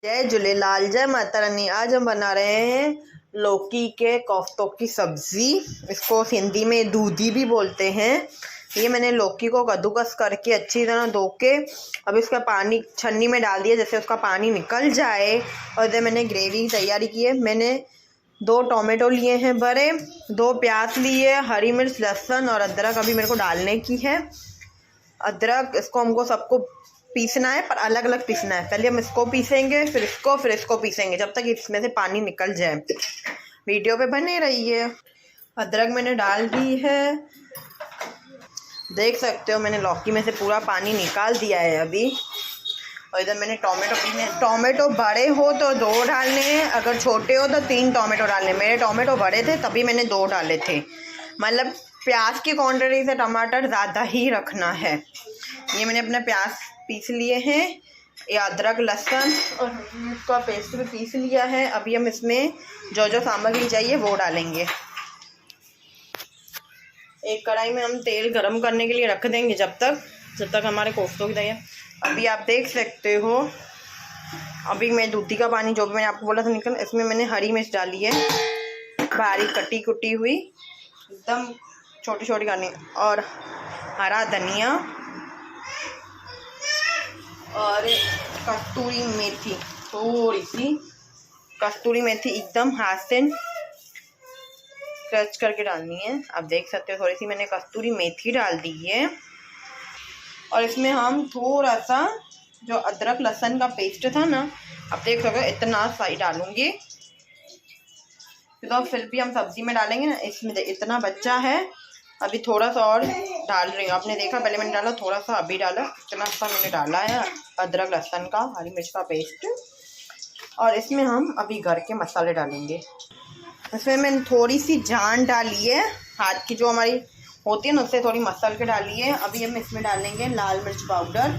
जय झूलेलाल, जय माता रानी। आज हम बना रहे हैं लौकी के कोफ्तों की सब्जी। इसको हिंदी में दूधी भी बोलते हैं। ये मैंने लौकी को कद्दूकस करके अच्छी तरह धो के अब इसका पानी छन्नी में डाल दिया, जैसे उसका पानी निकल जाए। और इधर मैंने ग्रेवी तैयारी की है। मैंने 2 टोमेटो लिए हैं बड़े, 2 प्याज लिए, हरी मिर्च, लहसुन और अदरक अभी मेरे को डालने की है। अदरक इसको हमको सबको पीसना है, पर अलग अलग पीसना है। पहले हम इसको पीसेंगे, फिर इसको पीसेंगे, जब तक इसमें से पानी निकल जाए। वीडियो पे बने रहिए। अदरक मैंने डाल दी है, देख सकते हो मैंने लौकी में से पूरा पानी निकाल दिया है अभी। और इधर मैंने टोमेटो बड़े हो तो 2 डालने हैं, अगर छोटे हो तो 3 टोमेटो डालने। मेरे टोमेटो बड़े थे तभी मैंने 2 डाले थे। मतलब प्याज की क्वांटिटी से टमाटर ज़्यादा ही रखना है। ये मैंने अपना प्याज पीस लिए हैं, ये अदरक लहसुन और इसका पेस्ट भी पीस लिया है। अभी हम इसमें जो जो सामग्री चाहिए वो डालेंगे। एक कढ़ाई में हम तेल गरम करने के लिए रख देंगे जब तक हमारे कोफ्तों की तैयार। अभी आप देख सकते हो, अभी मैं दूधी का पानी जो भी मैंने आपको बोला था निकल, इसमें मैंने हरी मिर्च डाली है, बारीक कटी कुटी हुई, एकदम छोटी छोटी करनी, और हरा धनिया और कस्तूरी मेथी, थोड़ी सी कस्तूरी मेथी एकदम हाथ से क्रश करके डालनी है। आप देख सकते हो थोड़ी सी मैंने कस्तूरी मेथी डाल दी है। और इसमें हम थोड़ा सा जो अदरक लहसुन का पेस्ट था ना, आप देख सकते हो इतना सा ही डालूंगी, तो फिर भी हम सब्जी में डालेंगे ना। इसमें इतना बच्चा है, अभी थोड़ा सा और डाल रही हूँ। आपने देखा पहले मैंने डाला थोड़ा सा, अभी डाला, इतना सा मैंने डाला है अदरक लहसुन का हरी मिर्च का पेस्ट। और इसमें हम अभी घर के मसाले डालेंगे। इसमें मैंने थोड़ी सी जान डाली है, हाथ की जो हमारी होती है ना, उससे थोड़ी मसल के डाली है। अभी हम इसमें डालेंगे लाल मिर्च पाउडर,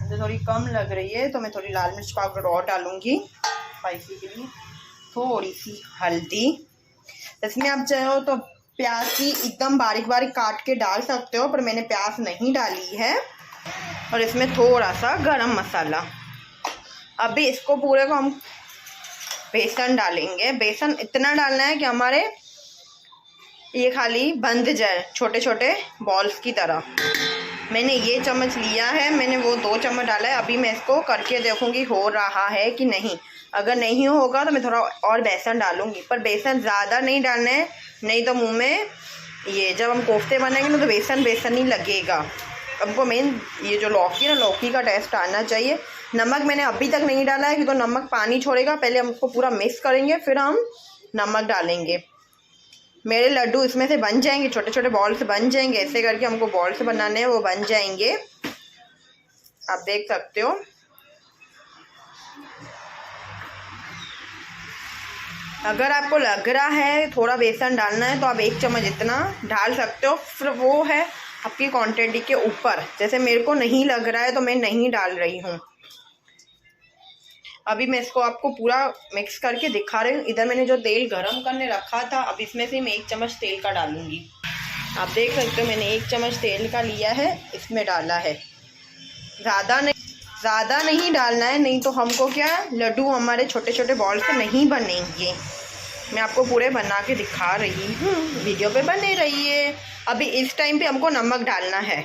मुझे थोड़ी कम लग रही है तो मैं थोड़ी लाल मिर्च पाउडर और डालूंगी स्पाइसी के लिए। थोड़ी सी हल्दी, इसमें आप चाहो तो प्याज की एकदम बारीक बारीक काट के डाल सकते हो, पर मैंने प्याज नहीं डाली है। और इसमें थोड़ा सा गरम मसाला। अभी इसको पूरे को हम बेसन डालेंगे। बेसन इतना डालना है कि हमारे ये खाली बंध जाए छोटे छोटे बॉल्स की तरह। मैंने ये चम्मच लिया है, मैंने वो 2 चम्मच डाला है। अभी मैं इसको करके देखूंगी हो रहा है कि नहीं। अगर नहीं होगा तो मैं थोड़ा और बेसन डालूंगी, पर बेसन ज़्यादा नहीं डालना है, नहीं तो मुंह में ये जब हम कोफ्ते बनाएंगे ना तो बेसन ही लगेगा। हमको मेन ये जो लौकी है ना, लौकी का टेस्ट आना चाहिए। नमक मैंने अभी तक नहीं डाला है क्योंकि नमक पानी छोड़ेगा। पहले हम उसको पूरा मिक्स करेंगे, फिर हम नमक डालेंगे। मेरे लड्डू इसमें से बन जाएंगे, छोटे छोटे बॉल्स बन जाएंगे। ऐसे करके हमको बॉल्स बनाने हैं, वो बन जाएंगे। आप देख सकते हो। अगर आपको लग रहा है थोड़ा बेसन डालना है तो आप 1 चम्मच इतना डाल सकते हो, फिर वो है आपकी क्वांटिटी के ऊपर। जैसे मेरे को नहीं लग रहा है तो मैं नहीं डाल रही हूँ। अभी मैं इसको आपको पूरा मिक्स करके दिखा रही हूँ। इधर मैंने जो तेल गरम करने रखा था, अब इसमें से मैं 1 चम्मच तेल का डालूंगी। आप देख सकते हो मैंने 1 चम्मच तेल का लिया है, इसमें डाला है। ज़्यादा नहीं डालना है, नहीं तो हमको क्या लड्डू हमारे छोटे छोटे बॉल से नहीं बनेंगे। मैं आपको पूरे बना के दिखा रही हूँ, वीडियो पे बने रहिए। अभी इस टाइम पे हमको नमक डालना है,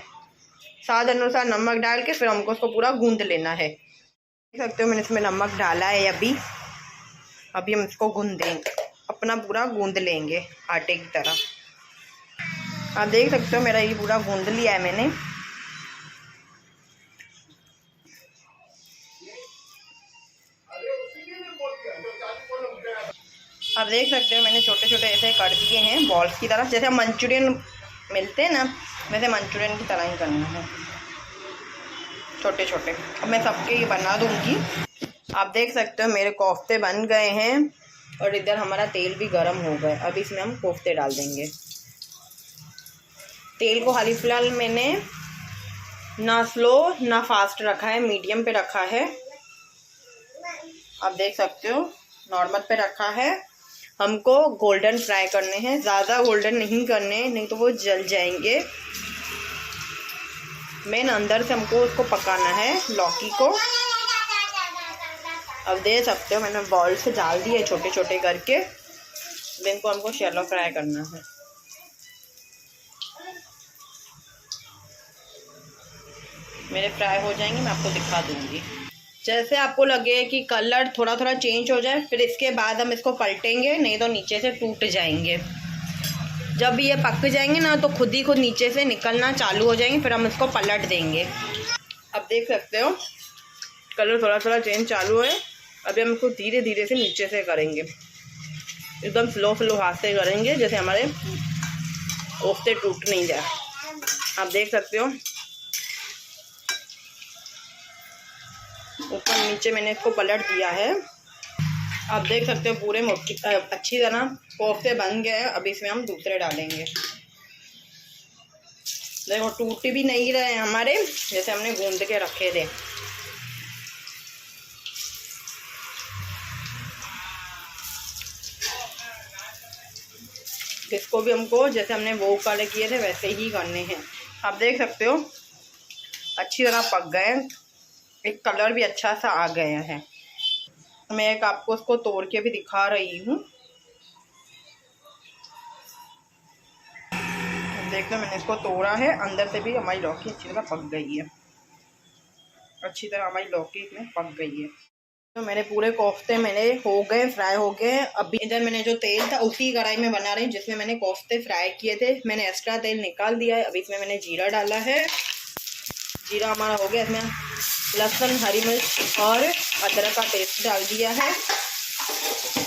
स्वाद अनुसार नमक डाल के फिर हमको उसको पूरा गूंद लेना है। देख सकते हो मैंने इसमें नमक डाला है। अभी हम इसको गूंदेंगे, अपना पूरा गूंद लेंगे आटे की तरह। आप देख सकते हो मेरा ये पूरा गूंद लिया है मैंने। आप देख सकते हो मैंने छोटे छोटे ऐसे कर दिए हैं बॉल्स की तरह, जैसे मंचूरियन मिलते हैं ना, वैसे मंचूरियन की तरह ही करना है, छोटे छोटे। अब मैं सबके ये बना दूंगी। आप देख सकते हो मेरे कोफ्ते बन गए हैं और इधर हमारा तेल भी गर्म हो गया। अब इसमें हम कोफ्ते डाल देंगे। तेल को हाल फिलहाल मैंने ना स्लो ना फास्ट रखा है, मीडियम पे रखा है। आप देख सकते हो नॉर्मल पे रखा है। हमको गोल्डन फ्राई करने हैं, ज़्यादा गोल्डन नहीं करने, नहीं तो वो जल जाएंगे। मेन अंदर से हमको उसको पकाना है लौकी को। अब देख सकते हो मैंने बॉल से डाल दिए छोटे छोटे करके। इनको हमको शैलो फ्राई करना है। मेरे फ्राई हो जाएंगे, मैं आपको दिखा दूंगी। जैसे आपको लगे कि कलर थोड़ा थोड़ा चेंज हो जाए, फिर इसके बाद हम इसको पलटेंगे, नहीं तो नीचे से टूट जाएंगे। जब ये पक जाएंगे ना तो खुद ही खुद नीचे से निकलना चालू हो जाएंगे, फिर हम इसको पलट देंगे। अब देख सकते हो कलर थोड़ा थोड़ा चेंज चालू है। अभी हम इसको धीरे धीरे से नीचे से करेंगे, एकदम स्लो हाथ से करेंगे, जैसे हमारे कोफ्ते टूट नहीं जाए। आप देख सकते हो ऊपर नीचे मैंने इसको पलट दिया है। आप देख सकते हो पूरे अच्छी तरह कोफ्ते बन गए हैं। अभी इसमें हम दूसरे डालेंगे। देखो टूट भी नहीं रहे हैं हमारे, जैसे हमने गूंद के रखे थे। इसको भी हमको जैसे हमने वो काले किए थे वैसे ही करने हैं। आप देख सकते हो अच्छी तरह पक गए, एक कलर भी अच्छा सा आ गया है। मैं एक आपको उसको तोड़ के भी दिखा रही हूँ। देख लो मैंने इसको तोड़ा है, अंदर से भी हमारी लौकी अच्छी तरह पक गई है। अच्छी तरह हमारी लौकी इसमें पक गई है। तो मेरे पूरे कोफ्ते मेरे हो गए, फ्राई हो गए। अभी इधर मैंने जो तेल था उसी कढ़ाई में बना रही हूँ जिसमें मैंने कोफ्ते फ्राई किए थे। मैंने एक्स्ट्रा तेल निकाल दिया है। अभी इसमें मैंने जीरा डाला है। जीरा हमारा हो गया। इसमें लहसुन, हरी मिर्च और अदरक का पेस्ट डाल दिया है।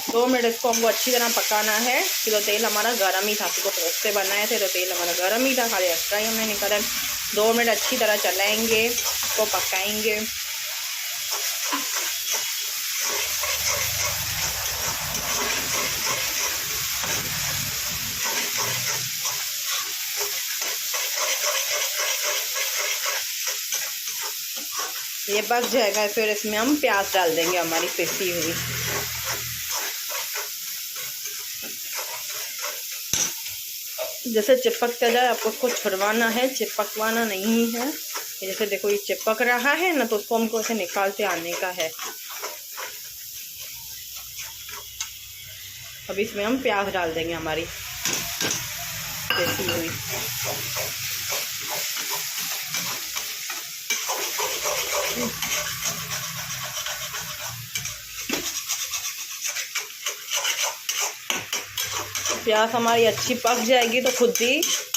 2 मिनट इसको हमको अच्छी तरह पकाना है। कि तो तेल हमारा गर्म ही था, तो कोफ्ते बनाए थे तो तेल हमारा गर्म ही था, खाली एक्स्ट्रा ही हमने निकाला। 2 मिनट अच्छी तरह चलाएंगे, इसको पकाएंगे। ये पक जाएगा, फिर इसमें हम प्याज डाल देंगे हमारी पिसी हुई। जैसे चिपकता जाए आपको उसको छुड़वाना है, चिपकवाना नहीं है। जैसे देखो ये चिपक रहा है ना, तो उसको हमको ऐसे निकालते आने का है। अब इसमें हम प्याज डाल देंगे हमारी पिसी हुई। प्याज हमारी अच्छी पक जाएगी तो खुद ही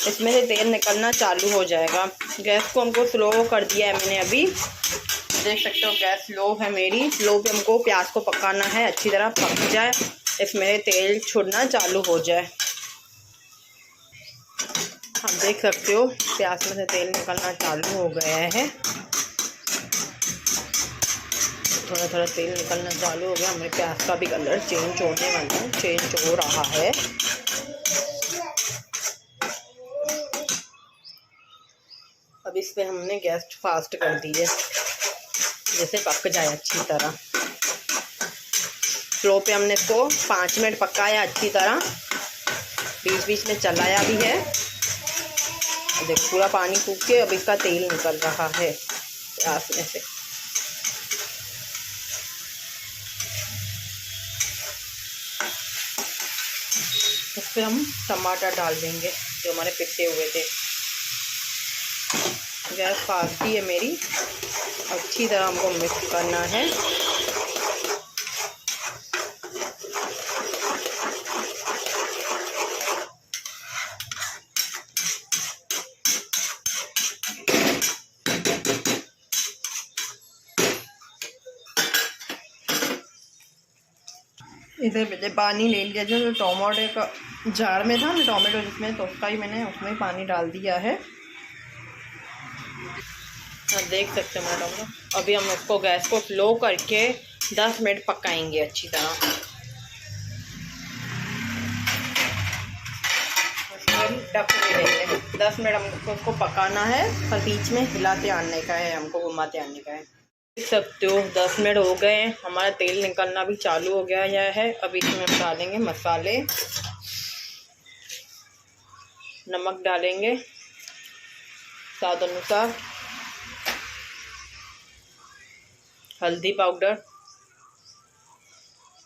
इसमें से तेल निकलना चालू हो जाएगा। गैस को हमको स्लो कर दिया है मैंने। अभी देख सकते हो गैस स्लो है मेरी। स्लो पे हमको प्याज को पकाना है, अच्छी तरह पक जाए, इसमें तेल छोड़ना चालू हो जाए। आप देख सकते हो प्याज में से तेल निकलना चालू हो गया है। थोड़ा थोड़ा तेल निकलना चालू हो गया। हमारे प्याज का भी कलर चेंज होने वाला है, चेंज हो रहा है। अब इस पे हमने गैस फास्ट कर दी है, जैसे पक जाए अच्छी तरह। स्लो पे हमने इसको 5 मिनट पकाया अच्छी तरह, बीच बीच में चलाया भी है। देखो पूरा पानी सूख के अब इसका तेल निकल रहा है प्याज में से। इस पर हम टमाटर डाल देंगे जो हमारे पिसे हुए थे। गैस फास्ट ही है मेरी। अच्छी तरह हमको मिक्स करना है। इधर मैंने पानी ले लिया, जो टमाटो का जार में था ना टमाटो जिसमें, तो उसका ही मैंने उसमें पानी डाल दिया है। देख सकते हैं मैडम लोग। अभी हम इसको गैस को स्लो करके 10 मिनट पकाएंगे अच्छी तरह। ढक देंगे 10 मिनट हमको उसको पकाना है, और बीच में हिलाते आने का है, हमको घुमाते आने का है। देख सकते हो 10 मिनट हो गए, हमारा तेल निकलना भी चालू हो गया है। अभी इसमें हम डालेंगे मसाले। नमक डालेंगे स्वाद अनुसार, हल्दी पाउडर,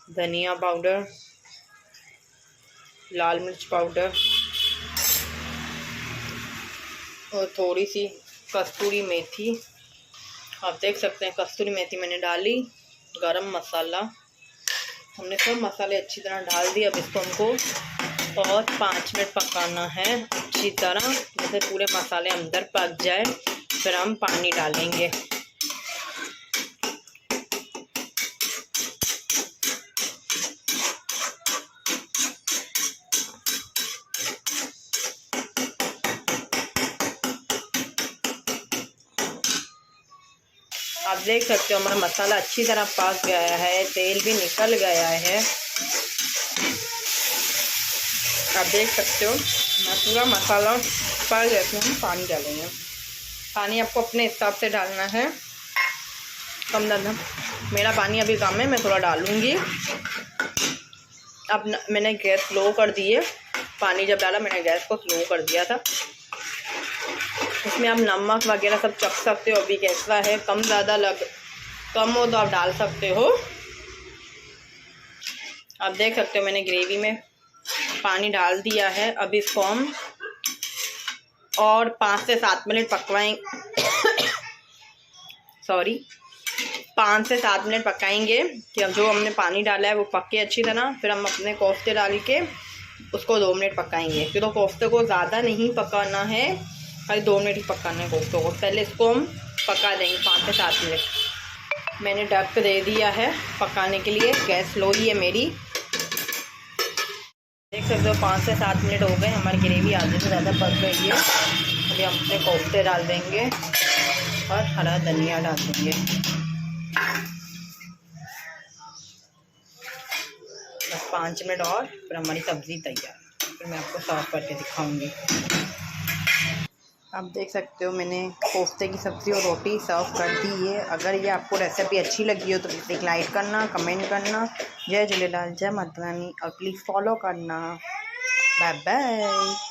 धनिया पाउडर, लाल मिर्च पाउडर और थोड़ी सी कस्तूरी मेथी। आप देख सकते हैं कस्तूरी मेथी मैंने डाली। गरम मसाला, हमने सब मसाले अच्छी तरह डाल दिए। अब इसको हमको बहुत 5 मिनट पकाना है अच्छी तरह, जैसे पूरे मसाले अंदर पक जाए। फिर हम पानी डालेंगे। आप देख सकते हो हमारा मसाला अच्छी तरह पक गया है, तेल भी निकल गया है। आप देख सकते हो पूरा मसाला पक गया। इसमें हम पानी डालेंगे। पानी आपको अपने हिसाब से डालना है, कम ज़्यादा। मेरा पानी अभी कम है, मैं थोड़ा डालूँगी। अब मैंने गैस स्लो कर दी है। पानी जब डाला मैंने गैस को स्लो कर दिया था। इसमें आप नमक वगैरह सब चख सकते हो, अभी कैसा है, कम ज़्यादा कम हो तो आप डाल सकते हो। आप देख सकते हो मैंने ग्रेवी में पानी डाल दिया है। अब इसको हम और 5 से 7 मिनट पकवाएंगे। 5 से 7 मिनट पकाएंगे कि अब जो हमने पानी डाला है वो पके अच्छी तरह। फिर हम अपने कोफ्ते डाल के उसको 2 मिनट पकाएंगे। फिर तो कोफ्ते को ज़्यादा नहीं पकाना है, खाली 2 मिनट ही पकाना है कोफ्तों को। पहले इसको हम पका देंगे 5 से 7 मिनट। मैंने ढक दे दिया है पकाने के लिए। गैस लो ही है मेरी। देख सकते हो 5 से 7 मिनट हो गए, हमारी ग्रेवी आधे से ज़्यादा पक गई है। अभी हम अपने कोफ्ते डाल देंगे और हरा धनिया डाल देंगे। बस 5 मिनट और, फिर हमारी सब्ज़ी तैयार। फिर मैं आपको सर्व करके दिखाऊंगी। आप देख सकते हो मैंने कोफ्ते की सब्ज़ी और रोटी सर्व कर दी है। अगर ये आपको रेसिपी अच्छी लगी हो तो प्लीज़ लाइक करना, कमेंट करना। जय झूलेलाल, जय माता रानी, और प्लीज़ फॉलो करना। Bye bye.